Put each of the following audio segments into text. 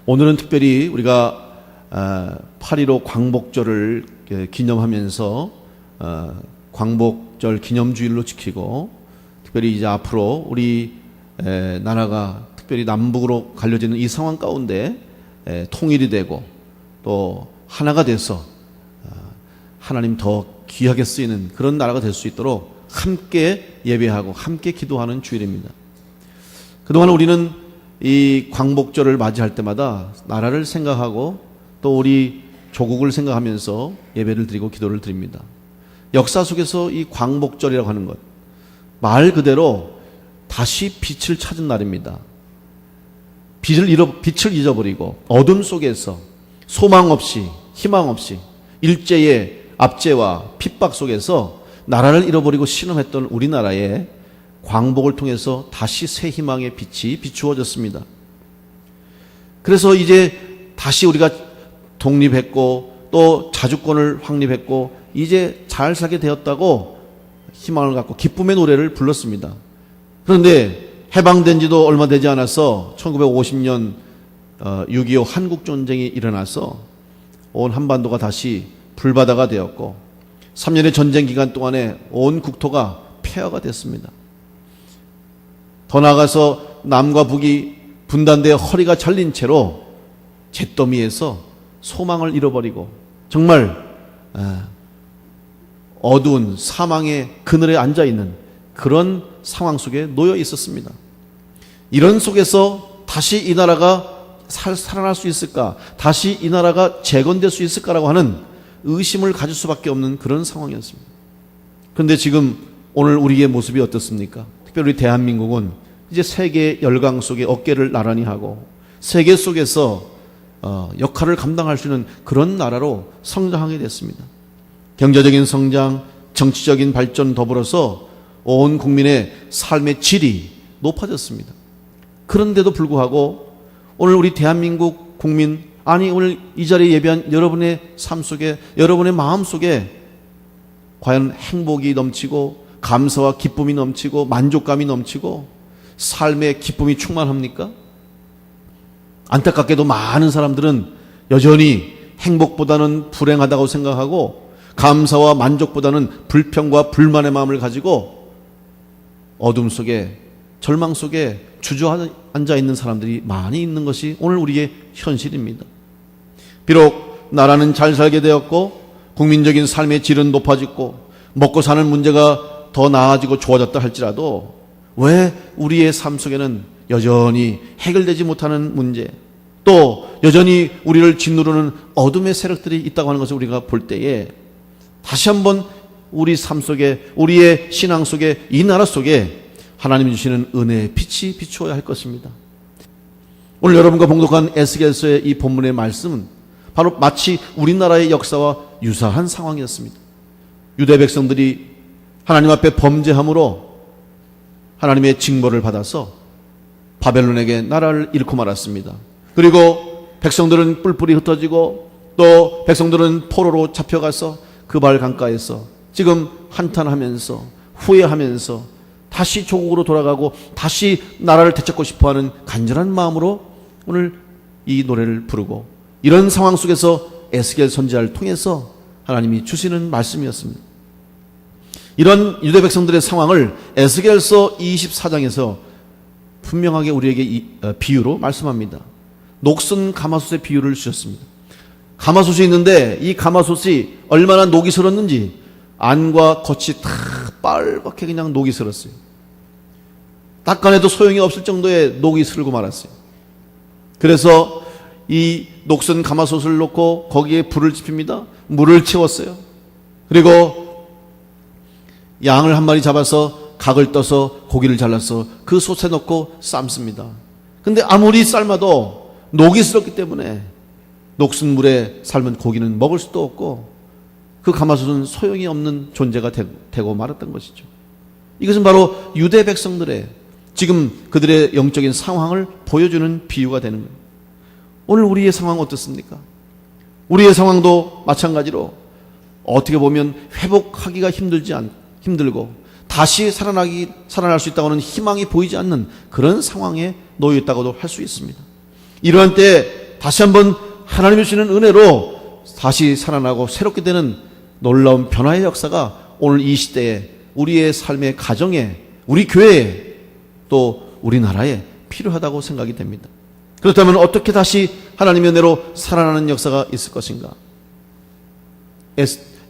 오늘은 특별히 우리가 8.15 광복절을 기념하면서 광복절 기념주일로 지키고, 특별히 이제 앞으로 우리 나라가 특별히 남북으로 갈려지는 이 상황 가운데 통일이 되고 또 하나가 돼서 하나님 더 귀하게 쓰이는 그런 나라가 될 수 있도록 함께 예배하고 함께 기도하는 주일입니다. 그동안 우리는 이 광복절을 맞이할 때마다 나라를 생각하고 또 우리 조국을 생각하면서 예배를 드리고 기도를 드립니다. 역사 속에서 이 광복절이라고 하는 것, 말 그대로 다시 빛을 찾은 날입니다. 빛을 잊어버리고 어둠 속에서 소망 없이 희망 없이 일제의 압제와 핍박 속에서 나라를 잃어버리고 신음했던 우리나라에 광복을 통해서 다시 새 희망의 빛이 비추어졌습니다. 그래서 이제 다시 우리가 독립했고 또 자주권을 확립했고 이제 잘 살게 되었다고 희망을 갖고 기쁨의 노래를 불렀습니다. 그런데 해방된 지도 얼마 되지 않아서 1950년 6.25 한국전쟁이 일어나서 온 한반도가 다시 불바다가 되었고 3년의 전쟁 기간 동안에 온 국토가 폐허가 됐습니다. 더 나아가서 남과 북이 분단되어 허리가 잘린 채로 잿더미에서 소망을 잃어버리고 정말 어두운 사망의 그늘에 앉아있는 그런 상황 속에 놓여 있었습니다. 이런 속에서 다시 이 나라가 살아날 수 있을까? 다시 이 나라가 재건될 수 있을까라고 하는 의심을 가질 수밖에 없는 그런 상황이었습니다. 그런데 지금 오늘 우리의 모습이 어떻습니까? 특별히 우리 대한민국은 이제 세계의 열강 속에 어깨를 나란히 하고 세계 속에서 역할을 감당할 수 있는 그런 나라로 성장하게 됐습니다. 경제적인 성장, 정치적인 발전 더불어서 온 국민의 삶의 질이 높아졌습니다. 그런데도 불구하고 오늘 우리 대한민국 국민, 아니 오늘 이 자리에 예배한 여러분의 삶 속에, 여러분의 마음 속에 과연 행복이 넘치고 감사와 기쁨이 넘치고 만족감이 넘치고 삶의 기쁨이 충만합니까? 안타깝게도 많은 사람들은 여전히 행복보다는 불행하다고 생각하고 감사와 만족보다는 불평과 불만의 마음을 가지고 어둠 속에 절망 속에 주저앉아 있는 사람들이 많이 있는 것이 오늘 우리의 현실입니다. 비록 나라는 잘 살게 되었고 국민적인 삶의 질은 높아지고 먹고 사는 문제가 더 나아지고 좋아졌다 할지라도 왜 우리의 삶 속에는 여전히 해결되지 못하는 문제, 또 여전히 우리를 짓누르는 어둠의 세력들이 있다고 하는 것을 우리가 볼 때에 다시 한번 우리 삶 속에, 우리의 신앙 속에, 이 나라 속에 하나님이 주시는 은혜의 빛이 비추어야 할 것입니다. 오늘 여러분과 봉독한 에스겔서의 이 본문의 말씀은 바로 마치 우리나라의 역사와 유사한 상황이었습니다. 유대 백성들이 하나님 앞에 범죄함으로 하나님의 징벌을 받아서 바벨론에게 나라를 잃고 말았습니다. 그리고 백성들은 뿔뿔이 흩어지고 또 백성들은 포로로 잡혀가서 그발 강가에서 지금 한탄하면서 후회하면서 다시 조국으로 돌아가고 다시 나라를 되찾고 싶어하는 간절한 마음으로 오늘 이 노래를 부르고, 이런 상황 속에서 에스겔 선지자를 통해서 하나님이 주시는 말씀이었습니다. 이런 유대 백성들의 상황을 에스겔서 24장에서 분명하게 우리에게 비유로 말씀합니다. 녹슨 가마솥의 비유를 주셨습니다. 가마솥이 있는데 이 가마솥이 얼마나 녹이 슬었는지 안과 겉이 다 빨갛게 그냥 녹이 슬었어요. 닦아내도 소용이 없을 정도의 녹이 슬고 말았어요. 그래서 이 녹슨 가마솥을 놓고 거기에 불을 지핍니다. 물을 채웠어요. 그리고 양을 한 마리 잡아서 각을 떠서 고기를 잘라서 그 솥에 넣고 삶습니다. 근데 아무리 삶아도 녹이 슬었기 때문에 녹슨 물에 삶은 고기는 먹을 수도 없고 그 가마솥은 소용이 없는 존재가 되고 말았던 것이죠. 이것은 바로 유대 백성들의 지금 그들의 영적인 상황을 보여주는 비유가 되는 거예요. 오늘 우리의 상황은 어떻습니까? 우리의 상황도 마찬가지로 어떻게 보면 회복하기가 힘들고 다시 살아날 수 있다고 하는 희망이 보이지 않는 그런 상황에 놓여 있다고도 할 수 있습니다. 이러한 때 다시 한번 하나님이 주시는 은혜로 다시 살아나고 새롭게 되는 놀라운 변화의 역사가 오늘 이 시대에 우리의 삶의 가정에, 우리 교회에, 또 우리나라에 필요하다고 생각이 됩니다. 그렇다면 어떻게 다시 하나님의 은혜로 살아나는 역사가 있을 것인가?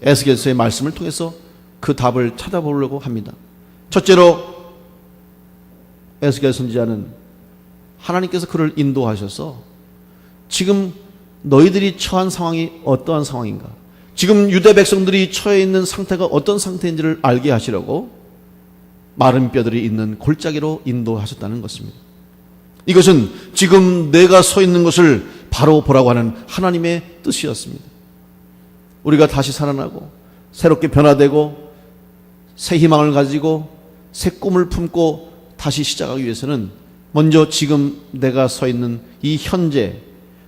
에스겔서의 말씀을 통해서 그 답을 찾아보려고 합니다. 첫째로 에스겔 선지자는 하나님께서 그를 인도하셔서 지금 너희들이 처한 상황이 어떠한 상황인가, 지금 유대 백성들이 처해 있는 상태가 어떤 상태인지를 알게 하시려고 마른 뼈들이 있는 골짜기로 인도하셨다는 것입니다. 이것은 지금 내가 서 있는 것을 바로 보라고 하는 하나님의 뜻이었습니다. 우리가 다시 살아나고 새롭게 변화되고 새 희망을 가지고 새 꿈을 품고 다시 시작하기 위해서는 먼저 지금 내가 서 있는 이 현재,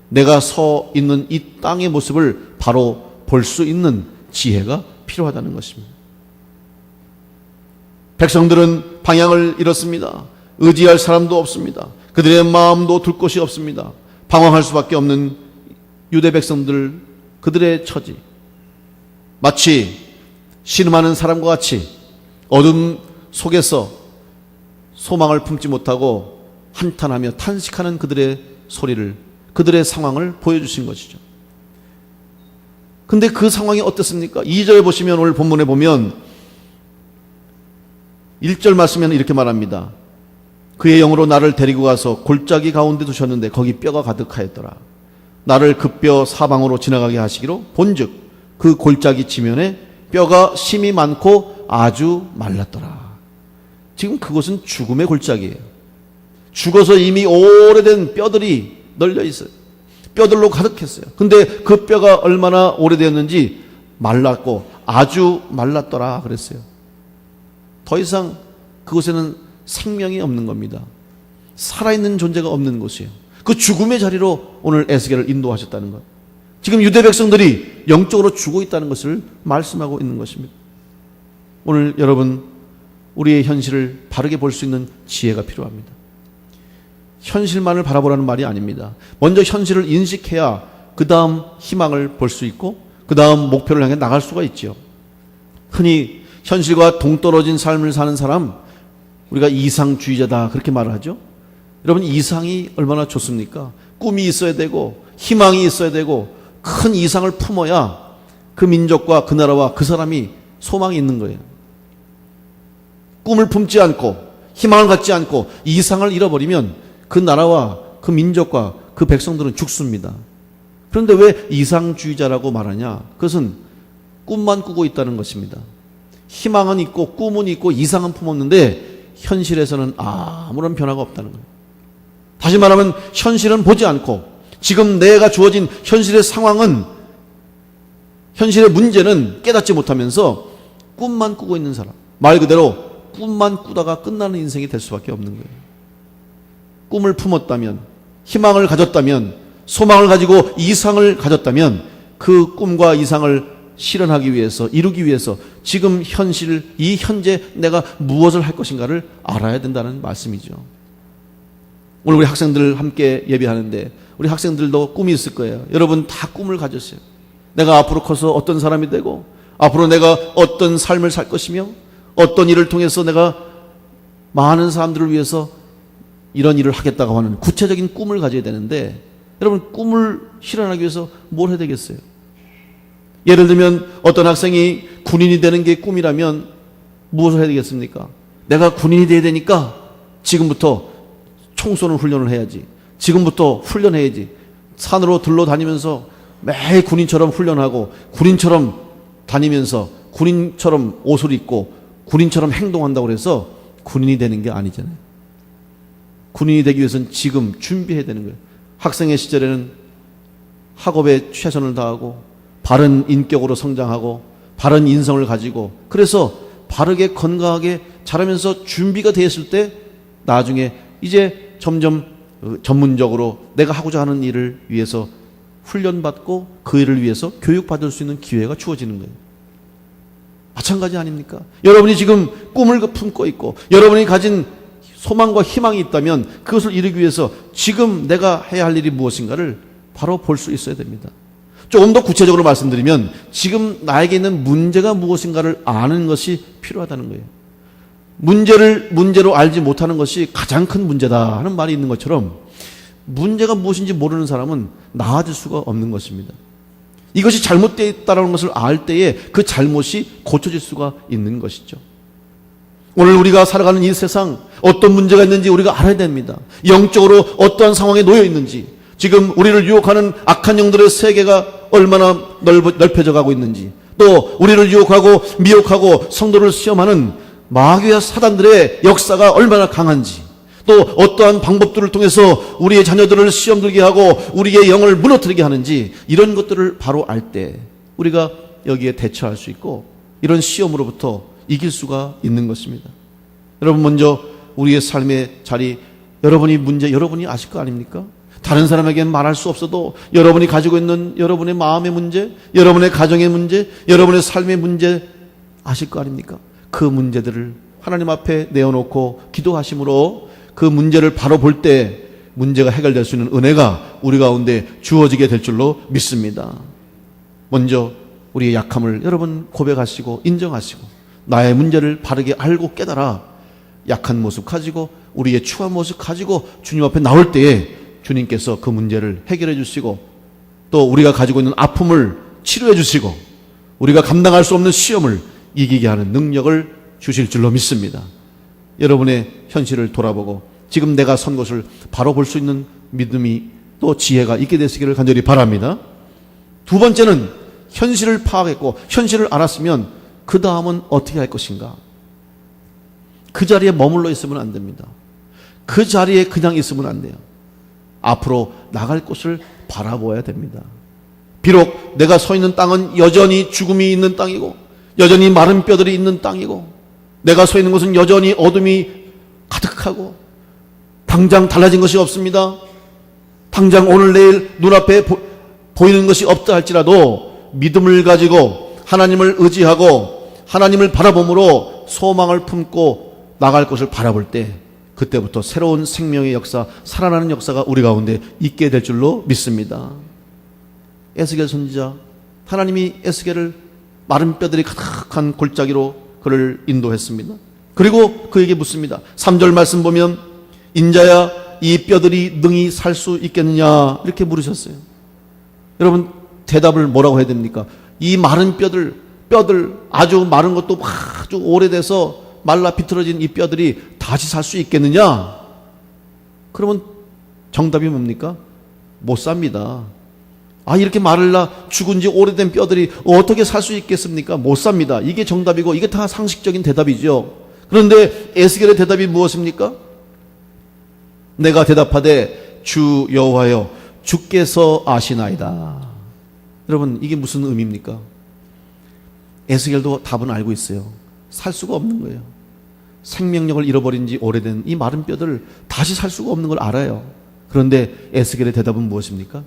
내가 서 있는 이 땅의 모습을 바로 볼 수 있는 지혜가 필요하다는 것입니다. 백성들은 방향을 잃었습니다. 의지할 사람도 없습니다. 그들의 마음도 둘 곳이 없습니다. 방황할 수밖에 없는 유대 백성들, 그들의 처지, 마치 신음하는 사람과 같이 어둠 속에서 소망을 품지 못하고 한탄하며 탄식하는 그들의 소리를, 그들의 상황을 보여주신 것이죠. 근데 그 상황이 어떻습니까? 2절에 보시면, 오늘 본문에 보면 1절 말씀에는 이렇게 말합니다. 그의 영으로 나를 데리고 가서 골짜기 가운데 두셨는데 거기 뼈가 가득하였더라. 나를 그 뼈 사방으로 지나가게 하시기로 본즉 그 골짜기 지면에 뼈가 심이 많고 아주 말랐더라. 지금 그곳은 죽음의 골짜기예요. 죽어서 이미 오래된 뼈들이 널려 있어요. 뼈들로 가득했어요. 근데 그 뼈가 얼마나 오래되었는지 말랐고 아주 말랐더라 그랬어요. 더 이상 그곳에는 생명이 없는 겁니다. 살아있는 존재가 없는 곳이에요. 그 죽음의 자리로 오늘 에스겔을 인도하셨다는 것. 지금 유대 백성들이 영적으로 죽어 있다는 것을 말씀하고 있는 것입니다. 오늘 여러분, 우리의 현실을 바르게 볼 수 있는 지혜가 필요합니다. 현실만을 바라보라는 말이 아닙니다. 먼저 현실을 인식해야 그 다음 희망을 볼 수 있고 그 다음 목표를 향해 나갈 수가 있죠. 흔히 현실과 동떨어진 삶을 사는 사람, 우리가 이상주의자다 그렇게 말을 하죠. 여러분, 이상이 얼마나 좋습니까? 꿈이 있어야 되고 희망이 있어야 되고 큰 이상을 품어야 그 민족과 그 나라와 그 사람이 소망이 있는 거예요. 꿈을 품지 않고 희망을 갖지 않고 이상을 잃어버리면 그 나라와 그 민족과 그 백성들은 죽습니다. 그런데 왜 이상주의자라고 말하냐? 그것은 꿈만 꾸고 있다는 것입니다. 희망은 있고 꿈은 있고 이상은 품었는데 현실에서는 아무런 변화가 없다는 거예요. 다시 말하면 현실은 보지 않고 지금 내가 주어진 현실의 상황은, 현실의 문제는 깨닫지 못하면서 꿈만 꾸고 있는 사람, 말 그대로 꿈만 꾸다가 끝나는 인생이 될 수밖에 없는 거예요. 꿈을 품었다면, 희망을 가졌다면, 소망을 가지고 이상을 가졌다면 그 꿈과 이상을 실현하기 위해서, 이루기 위해서 지금 현실, 이 현재 내가 무엇을 할 것인가를 알아야 된다는 말씀이죠. 오늘 우리 학생들 함께 예배하는데 우리 학생들도 꿈이 있을 거예요. 여러분 다 꿈을 가졌어요. 내가 앞으로 커서 어떤 사람이 되고 앞으로 내가 어떤 삶을 살 것이며 어떤 일을 통해서 내가 많은 사람들을 위해서 이런 일을 하겠다고 하는 구체적인 꿈을 가져야 되는데, 여러분 꿈을 실현하기 위해서 뭘 해야 되겠어요? 예를 들면 어떤 학생이 군인이 되는 게 꿈이라면 무엇을 해야 되겠습니까? 내가 군인이 돼야 되니까 지금부터 총 쏘는 훈련을 해야지. 지금부터 훈련해야지. 산으로 들러다니면서 매일 군인처럼 훈련하고 군인처럼 다니면서 군인처럼 옷을 입고 군인처럼 행동한다고 해서 군인이 되는 게 아니잖아요. 군인이 되기 위해서는 지금 준비해야 되는 거예요. 학생의 시절에는 학업에 최선을 다하고 바른 인격으로 성장하고 바른 인성을 가지고, 그래서 바르게 건강하게 자라면서 준비가 되었을 때 나중에 이제 점점 전문적으로 내가 하고자 하는 일을 위해서 훈련받고 그 일을 위해서 교육받을 수 있는 기회가 주어지는 거예요. 마찬가지 아닙니까? 여러분이 지금 꿈을 품고 있고 여러분이 가진 소망과 희망이 있다면 그것을 이루기 위해서 지금 내가 해야 할 일이 무엇인가를 바로 볼 수 있어야 됩니다. 조금 더 구체적으로 말씀드리면 지금 나에게 있는 문제가 무엇인가를 아는 것이 필요하다는 거예요. 문제를 문제로 알지 못하는 것이 가장 큰 문제다 하는 말이 있는 것처럼 문제가 무엇인지 모르는 사람은 나아질 수가 없는 것입니다. 이것이 잘못되어 있다는 것을 알 때에 그 잘못이 고쳐질 수가 있는 것이죠. 오늘 우리가 살아가는 이 세상 어떤 문제가 있는지 우리가 알아야 됩니다. 영적으로 어떠한 상황에 놓여 있는지, 지금 우리를 유혹하는 악한 영들의 세계가 얼마나 넓혀져 가고 있는지, 또 우리를 유혹하고 미혹하고 성도를 시험하는 마귀와 사단들의 역사가 얼마나 강한지, 또 어떠한 방법들을 통해서 우리의 자녀들을 시험 들게 하고 우리의 영을 무너뜨리게 하는지, 이런 것들을 바로 알 때 우리가 여기에 대처할 수 있고 이런 시험으로부터 이길 수가 있는 것입니다. 여러분, 먼저 우리의 삶의 자리, 여러분이 문제 여러분이 아실 거 아닙니까? 다른 사람에게는 말할 수 없어도 여러분이 가지고 있는 여러분의 마음의 문제, 여러분의 가정의 문제, 여러분의 삶의 문제 아실 거 아닙니까? 그 문제들을 하나님 앞에 내어놓고 기도하심으로 그 문제를 바로 볼 때 문제가 해결될 수 있는 은혜가 우리 가운데 주어지게 될 줄로 믿습니다. 먼저 우리의 약함을 여러분 고백하시고 인정하시고 나의 문제를 바르게 알고 깨달아 약한 모습 가지고 우리의 추한 모습 가지고 주님 앞에 나올 때에 주님께서 그 문제를 해결해 주시고 또 우리가 가지고 있는 아픔을 치료해 주시고 우리가 감당할 수 없는 시험을 이기게 하는 능력을 주실 줄로 믿습니다. 여러분의 현실을 돌아보고 지금 내가 선 것을 바로 볼 수 있는 믿음이 또 지혜가 있게 되시기를 간절히 바랍니다. 두 번째는 현실을 파악했고 현실을 알았으면 그 다음은 어떻게 할 것인가. 그 자리에 머물러 있으면 안 됩니다. 그 자리에 그냥 있으면 안 돼요. 앞으로 나갈 곳을 바라보아야 됩니다. 비록 내가 서 있는 땅은 여전히 죽음이 있는 땅이고 여전히 마른 뼈들이 있는 땅이고 내가 서 있는 곳은 여전히 어둠이 가득하고 당장 달라진 것이 없습니다. 당장 오늘 내일 눈앞에 보이는 것이 없다 할지라도 믿음을 가지고 하나님을 의지하고 하나님을 바라봄으로 소망을 품고 나갈 것을 바라볼 때 그때부터 새로운 생명의 역사, 살아나는 역사가 우리 가운데 있게 될 줄로 믿습니다. 에스겔 선지자, 하나님이 에스겔을 마른 뼈들이 가득한 골짜기로 그를 인도했습니다. 그리고 그에게 묻습니다. 3절 말씀 보면 인자야 이 뼈들이 능히 살 수 있겠느냐 이렇게 물으셨어요. 여러분 대답을 뭐라고 해야 됩니까? 이 마른 뼈들 아주 마른 것도 아주 오래돼서 말라 비틀어진 이 뼈들이 다시 살 수 있겠느냐? 그러면 정답이 뭡니까? 못 삽니다. 이렇게 마를라 죽은 지 오래된 뼈들이 어떻게 살 수 있겠습니까? 못 삽니다. 이게 정답이고 이게 다 상식적인 대답이죠. 그런데 에스겔의 대답이 무엇입니까? 내가 대답하되 주 여호와여 주께서 아시나이다. 여러분 이게 무슨 의미입니까? 에스겔도 답은 알고 있어요. 살 수가 없는 거예요. 생명력을 잃어버린 지 오래된 이 마른 뼈들을 다시 살 수가 없는 걸 알아요. 그런데 에스겔의 대답은 무엇입니까?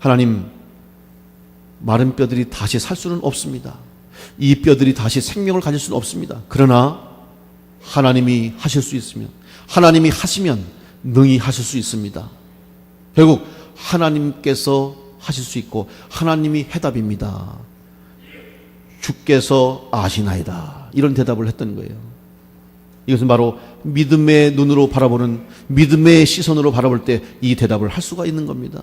하나님, 마른 뼈들이 다시 살 수는 없습니다. 이 뼈들이 다시 생명을 가질 수는 없습니다. 그러나 하나님이 하실 수 있으면, 하나님이 하시면 능히 하실 수 있습니다. 결국 하나님께서 하실 수 있고 하나님이 해답입니다. 주께서 아시나이다. 이런 대답을 했던 거예요. 이것은 바로 믿음의 눈으로 바라보는, 믿음의 시선으로 바라볼 때 이 대답을 할 수가 있는 겁니다.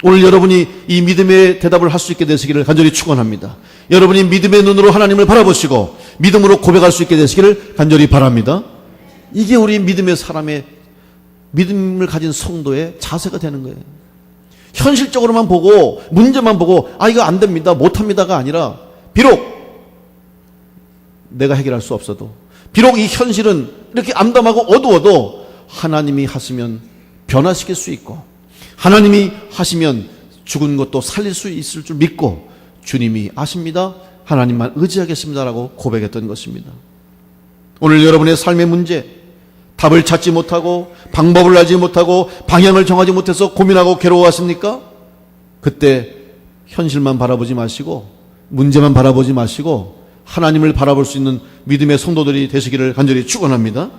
오늘 여러분이 이 믿음의 대답을 할 수 있게 되시기를 간절히 축원합니다. 여러분이 믿음의 눈으로 하나님을 바라보시고 믿음으로 고백할 수 있게 되시기를 간절히 바랍니다. 이게 우리 믿음의 사람의, 믿음을 가진 성도의 자세가 되는 거예요. 현실적으로만 보고 문제만 보고 이거 안 됩니다, 못합니다가 아니라 비록 내가 해결할 수 없어도, 비록 이 현실은 이렇게 암담하고 어두워도 하나님이 하시면 변화시킬 수 있고 하나님이 하시면 죽은 것도 살릴 수 있을 줄 믿고 주님이 아십니다, 하나님만 의지하겠습니다라고 고백했던 것입니다. 오늘 여러분의 삶의 문제, 답을 찾지 못하고 방법을 알지 못하고 방향을 정하지 못해서 고민하고 괴로워하십니까? 그때 현실만 바라보지 마시고 문제만 바라보지 마시고 하나님을 바라볼 수 있는 믿음의 성도들이 되시기를 간절히 축원합니다.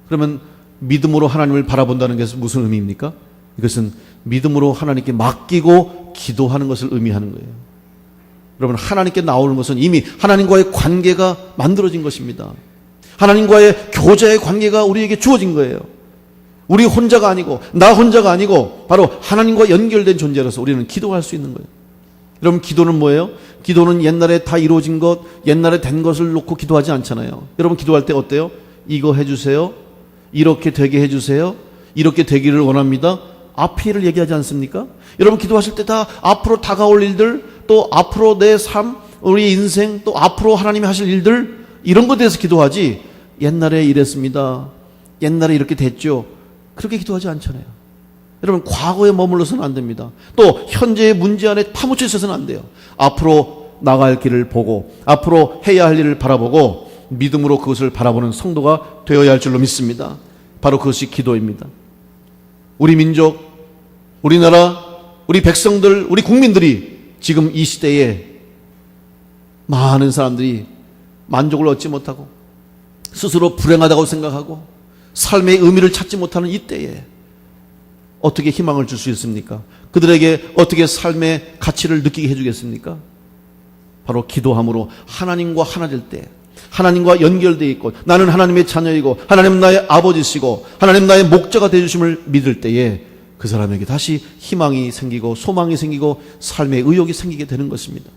그러면 믿음으로 하나님을 바라본다는 것은 무슨 의미입니까? 이것은 믿음으로 하나님께 맡기고 기도하는 것을 의미하는 거예요. 여러분, 하나님께 나오는 것은 이미 하나님과의 관계가 만들어진 것입니다. 하나님과의 교제의 관계가 우리에게 주어진 거예요. 우리 혼자가 아니고, 나 혼자가 아니고 바로 하나님과 연결된 존재로서 우리는 기도할 수 있는 거예요. 여러분, 기도는 뭐예요? 기도는 옛날에 다 이루어진 것, 옛날에 된 것을 놓고 기도하지 않잖아요. 여러분, 기도할 때 어때요? 이거 해주세요, 이렇게 되게 해주세요, 이렇게 되기를 원합니다, 앞일을 얘기하지 않습니까? 여러분, 기도하실 때 다 앞으로 다가올 일들, 또 앞으로 내 삶, 우리 인생, 또 앞으로 하나님이 하실 일들, 이런 것에 대해서 기도하지, 옛날에 이랬습니다, 옛날에 이렇게 됐죠, 그렇게 기도하지 않잖아요. 여러분, 과거에 머물러서는 안 됩니다. 또 현재의 문제 안에 파묻혀 있어서는 안 돼요. 앞으로 나갈 길을 보고, 앞으로 해야 할 일을 바라보고 믿음으로 그것을 바라보는 성도가 되어야 할 줄로 믿습니다. 바로 그것이 기도입니다. 우리 민족, 우리나라, 우리 백성들, 우리 국민들이 지금 이 시대에 많은 사람들이 만족을 얻지 못하고 스스로 불행하다고 생각하고 삶의 의미를 찾지 못하는 이때에 어떻게 희망을 줄 수 있습니까? 그들에게 어떻게 삶의 가치를 느끼게 해주겠습니까? 바로 기도함으로 하나님과 하나 될 때, 하나님과 연결되어 있고 나는 하나님의 자녀이고 하나님 나의 아버지시고 하나님 나의 목자가 되어주심을 믿을 때에 그 사람에게 다시 희망이 생기고 소망이 생기고 삶의 의욕이 생기게 되는 것입니다.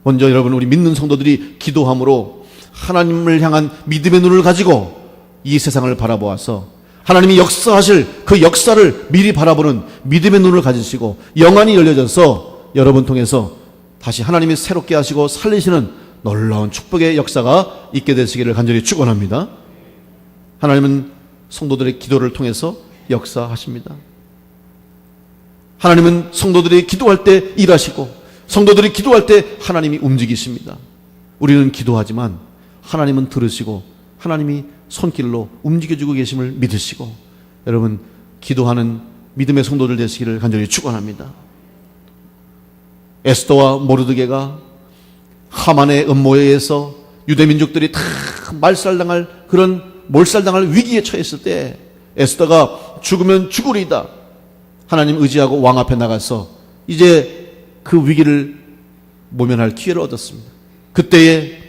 먼저 여러분, 우리 믿는 성도들이 기도함으로 하나님을 향한 믿음의 눈을 가지고 이 세상을 바라보아서 하나님이 역사하실 그 역사를 미리 바라보는 믿음의 눈을 가지시고 영안이 열려져서 여러분 통해서 다시 하나님이 새롭게 하시고 살리시는 놀라운 축복의 역사가 있게 되시기를 간절히 축원합니다. 하나님은 성도들의 기도를 통해서 역사하십니다. 하나님은 성도들이 기도할 때 일하시고 성도들이 기도할 때 하나님이 움직이십니다. 우리는 기도하지만 하나님은 들으시고 하나님이 손길로 움직여주고 계심을 믿으시고 여러분, 기도하는 믿음의 성도들 되시기를 간절히 축원합니다. 에스더와 모르드게가 하만의 음모에 의해서 유대민족들이 다 몰살당할 위기에 처했을 때 에스더가 죽으면 죽으리이다, 하나님 의지하고 왕 앞에 나가서 이제 그 위기를 모면할 기회를 얻었습니다. 그때에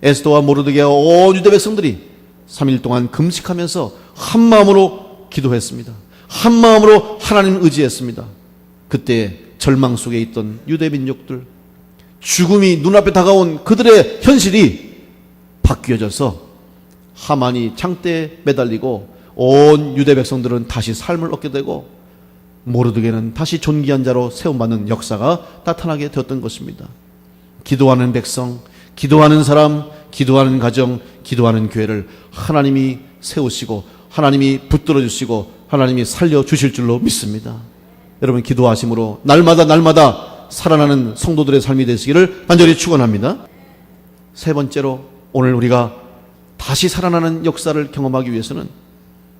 에스더와 모르드게와 온 유대 백성들이 3일 동안 금식하면서 한 마음으로 기도했습니다. 한 마음으로 하나님을 의지했습니다. 그때 절망 속에 있던 유대 민족들, 죽음이 눈앞에 다가온 그들의 현실이 바뀌어져서 하만이 창대에 매달리고 온 유대 백성들은 다시 삶을 얻게 되고 모르드게는 다시 존귀한 자로 세움받는 역사가 나타나게 되었던 것입니다. 기도하는 백성, 기도하는 사람, 기도하는 가정, 기도하는 교회를 하나님이 세우시고 하나님이 붙들어 주시고 하나님이 살려주실 줄로 믿습니다. 여러분, 기도하심으로 날마다 살아나는 성도들의 삶이 되시기를 간절히 축원합니다. 세 번째로, 오늘 우리가 다시 살아나는 역사를 경험하기 위해서는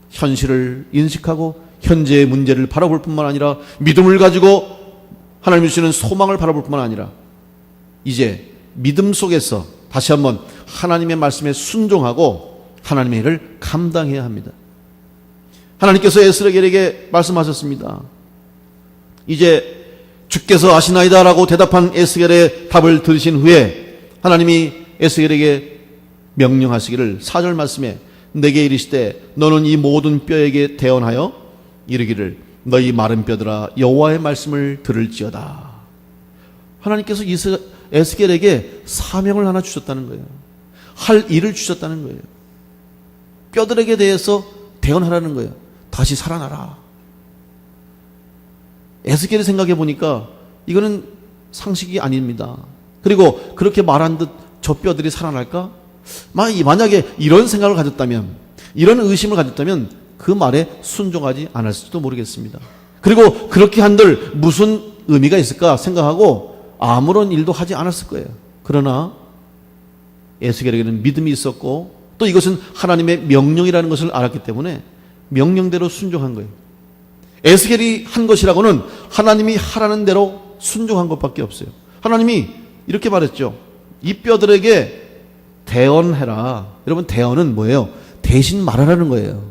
현실을 인식하고 현재의 문제를 바라볼 뿐만 아니라 믿음을 가지고 하나님이 주시는 소망을 바라볼 뿐만 아니라 이제 믿음 속에서 다시 한번 하나님의 말씀에 순종하고 하나님의 일을 감당해야 합니다. 하나님께서 에스겔에게 말씀하셨습니다. 이제 주께서 아시나이다 라고 대답한 에스겔의 답을 들으신 후에 하나님이 에스겔에게 명령하시기를 4절 말씀에 내게 이르시되 너는 이 모든 뼈에게 대언하여 이르기를 너희 마른 뼈들아 여호와의 말씀을 들을지어다. 하나님께서 에스겔에게 사명을 하나 주셨다는 거예요. 할 일을 주셨다는 거예요. 뼈들에게 대해서 대언하라는 거예요. 다시 살아나라. 에스겔이 생각해 보니까 이거는 상식이 아닙니다. 그리고 그렇게 말한 듯 저 뼈들이 살아날까? 만약에 이런 생각을 가졌다면, 이런 의심을 가졌다면 그 말에 순종하지 않았을지도 모르겠습니다. 그리고 그렇게 한들 무슨 의미가 있을까 생각하고 아무런 일도 하지 않았을 거예요. 그러나 에스겔에게는 믿음이 있었고 또 이것은 하나님의 명령이라는 것을 알았기 때문에 명령대로 순종한 거예요. 에스겔이 한 것이라고는 하나님이 하라는 대로 순종한 것밖에 없어요. 하나님이 이렇게 말했죠. 이 뼈들에게 대언해라. 여러분, 대언은 뭐예요? 대신 말하라는 거예요.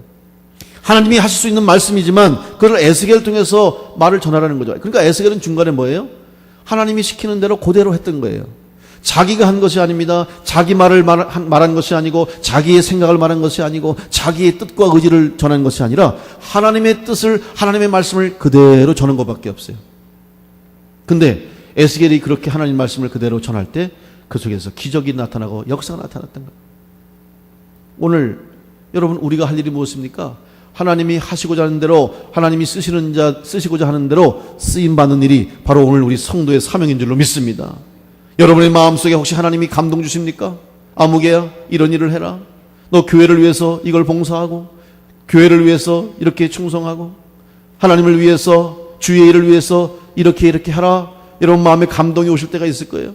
하나님이 하실 수 있는 말씀이지만 그걸 에스겔을 통해서 말을 전하라는 거죠. 그러니까 에스겔은 중간에 뭐예요? 하나님이 시키는 대로 그대로 했던 거예요. 자기가 한 것이 아닙니다. 자기 말을 말한 것이 아니고 자기의 생각을 말한 것이 아니고 자기의 뜻과 의지를 전한 것이 아니라 하나님의 뜻을, 하나님의 말씀을 그대로 전한 것밖에 없어요. 근데 에스겔이 그렇게 하나님 말씀을 그대로 전할 때 그 속에서 기적이 나타나고 역사가 나타났던 거예요. 오늘 여러분 우리가 할 일이 무엇입니까? 하나님이 하시고자 하는 대로, 하나님이 쓰시고자 하는 대로 쓰임받는 일이 바로 오늘 우리 성도의 사명인 줄로 믿습니다. 여러분의 마음속에 혹시 하나님이 감동 주십니까? 아무개야, 이런 일을 해라. 너 교회를 위해서 이걸 봉사하고, 교회를 위해서 이렇게 충성하고, 하나님을 위해서, 주의 일을 위해서 이렇게 하라. 여러분 마음에 감동이 오실 때가 있을 거예요.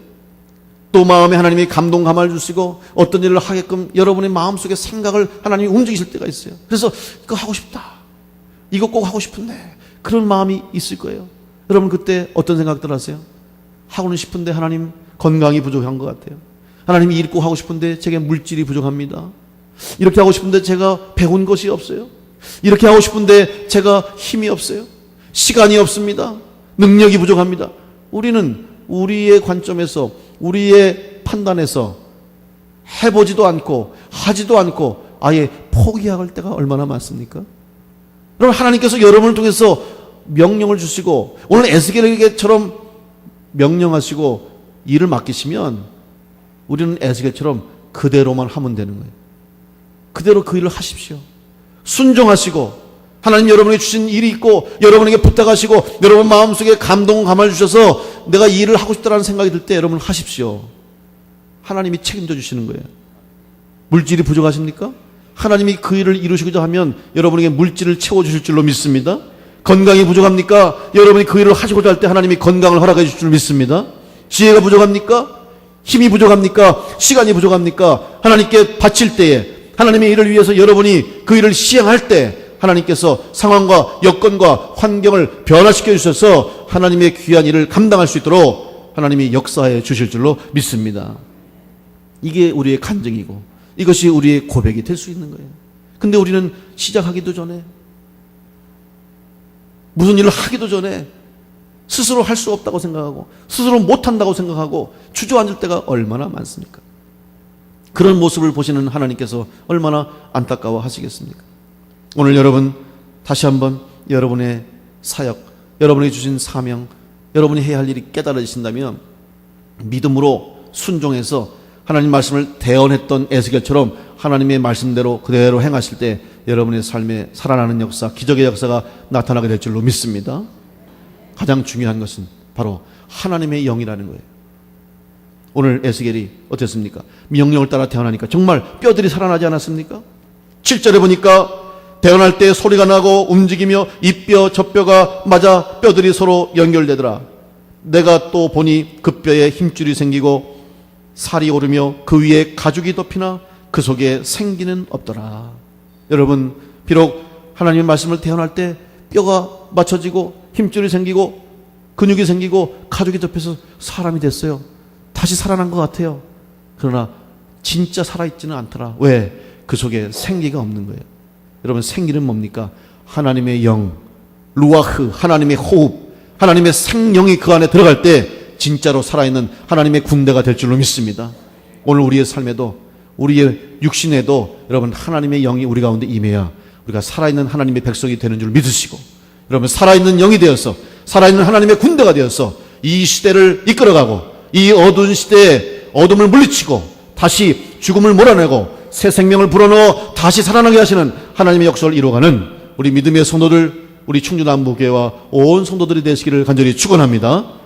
또 마음에 하나님이 감동 감화를 주시고 어떤 일을 하게끔 여러분의 마음속에 생각을 하나님이 움직이실 때가 있어요. 그래서 이거 하고 싶다, 이거 꼭 하고 싶은데, 그런 마음이 있을 거예요. 여러분 그때 어떤 생각들 하세요? 하고는 싶은데 하나님 건강이 부족한 것 같아요. 하나님 일 꼭 하고 싶은데 제게 물질이 부족합니다. 이렇게 하고 싶은데 제가 배운 것이 없어요. 이렇게 하고 싶은데 제가 힘이 없어요. 시간이 없습니다. 능력이 부족합니다. 우리는 우리의 관점에서, 우리의 판단에서 해보지도 않고 하지도 않고 아예 포기할 때가 얼마나 많습니까? 그럼 하나님께서 여러분을 통해서 명령을 주시고 오늘 에스겔에게처럼 명령하시고 일을 맡기시면 우리는 에스겔처럼 그대로만 하면 되는 거예요. 그대로 그 일을 하십시오. 순종하시고 하나님 여러분에게 주신 일이 있고 여러분에게 부탁하시고 여러분 마음속에 감동 감화를 주셔서 내가 이 일을 하고 싶다는 생각이 들 때 여러분 하십시오. 하나님이 책임져 주시는 거예요. 물질이 부족하십니까? 하나님이 그 일을 이루시고자 하면 여러분에게 물질을 채워주실 줄로 믿습니다. 건강이 부족합니까? 여러분이 그 일을 하시고자 할 때 하나님이 건강을 허락해 주실 줄 믿습니다. 지혜가 부족합니까? 힘이 부족합니까? 시간이 부족합니까? 하나님께 바칠 때에, 하나님의 일을 위해서 여러분이 그 일을 시행할 때 하나님께서 상황과 여건과 환경을 변화시켜 주셔서 하나님의 귀한 일을 감당할 수 있도록 하나님이 역사해 주실 줄로 믿습니다. 이게 우리의 간증이고 이것이 우리의 고백이 될 수 있는 거예요. 근데 우리는 시작하기도 전에, 무슨 일을 하기도 전에 스스로 할 수 없다고 생각하고 스스로 못한다고 생각하고 주저앉을 때가 얼마나 많습니까? 그런 모습을 보시는 하나님께서 얼마나 안타까워 하시겠습니까? 오늘 여러분 다시 한번 여러분의 사역, 여러분에게 주신 사명, 여러분이 해야 할 일이 깨달아지신다면 믿음으로 순종해서 하나님 말씀을 대언했던 에스겔처럼 하나님의 말씀대로 그대로 행하실 때 여러분의 삶에 살아나는 역사, 기적의 역사가 나타나게 될 줄로 믿습니다. 가장 중요한 것은 바로 하나님의 영이라는 거예요. 오늘 에스겔이 어땠습니까? 명령을 따라 태어나니까 정말 뼈들이 살아나지 않았습니까? 7절에 보니까 태어날 때 소리가 나고 움직이며 이 뼈 저 뼈가 맞아 뼈들이 서로 연결되더라. 내가 또 보니 그 뼈에 힘줄이 생기고 살이 오르며 그 위에 가죽이 덮이나 그 속에 생기는 없더라. 여러분 비록 하나님의 말씀을 태어날 때 뼈가 맞춰지고 힘줄이 생기고 근육이 생기고 가죽이 덮여서 사람이 됐어요. 다시 살아난 것 같아요. 그러나 진짜 살아있지는 않더라. 왜? 그 속에 생기가 없는 거예요. 여러분 생기는 뭡니까? 하나님의 영, 루아흐, 하나님의 호흡, 하나님의 생명이 그 안에 들어갈 때 진짜로 살아있는 하나님의 군대가 될 줄로 믿습니다. 오늘 우리의 삶에도, 우리의 육신에도 여러분 하나님의 영이 우리 가운데 임해야 우리가 살아있는 하나님의 백성이 되는 줄 믿으시고, 여러분 살아있는 영이 되어서 살아있는 하나님의 군대가 되어서 이 시대를 이끌어가고 이 어두운 시대에 어둠을 물리치고 다시 죽음을 몰아내고 새 생명을 불어넣어 다시 살아나게 하시는 하나님의 역사를 이루어가는 우리 믿음의 성도들, 우리 충주남부교회와 온 성도들이 되시기를 간절히 축원합니다.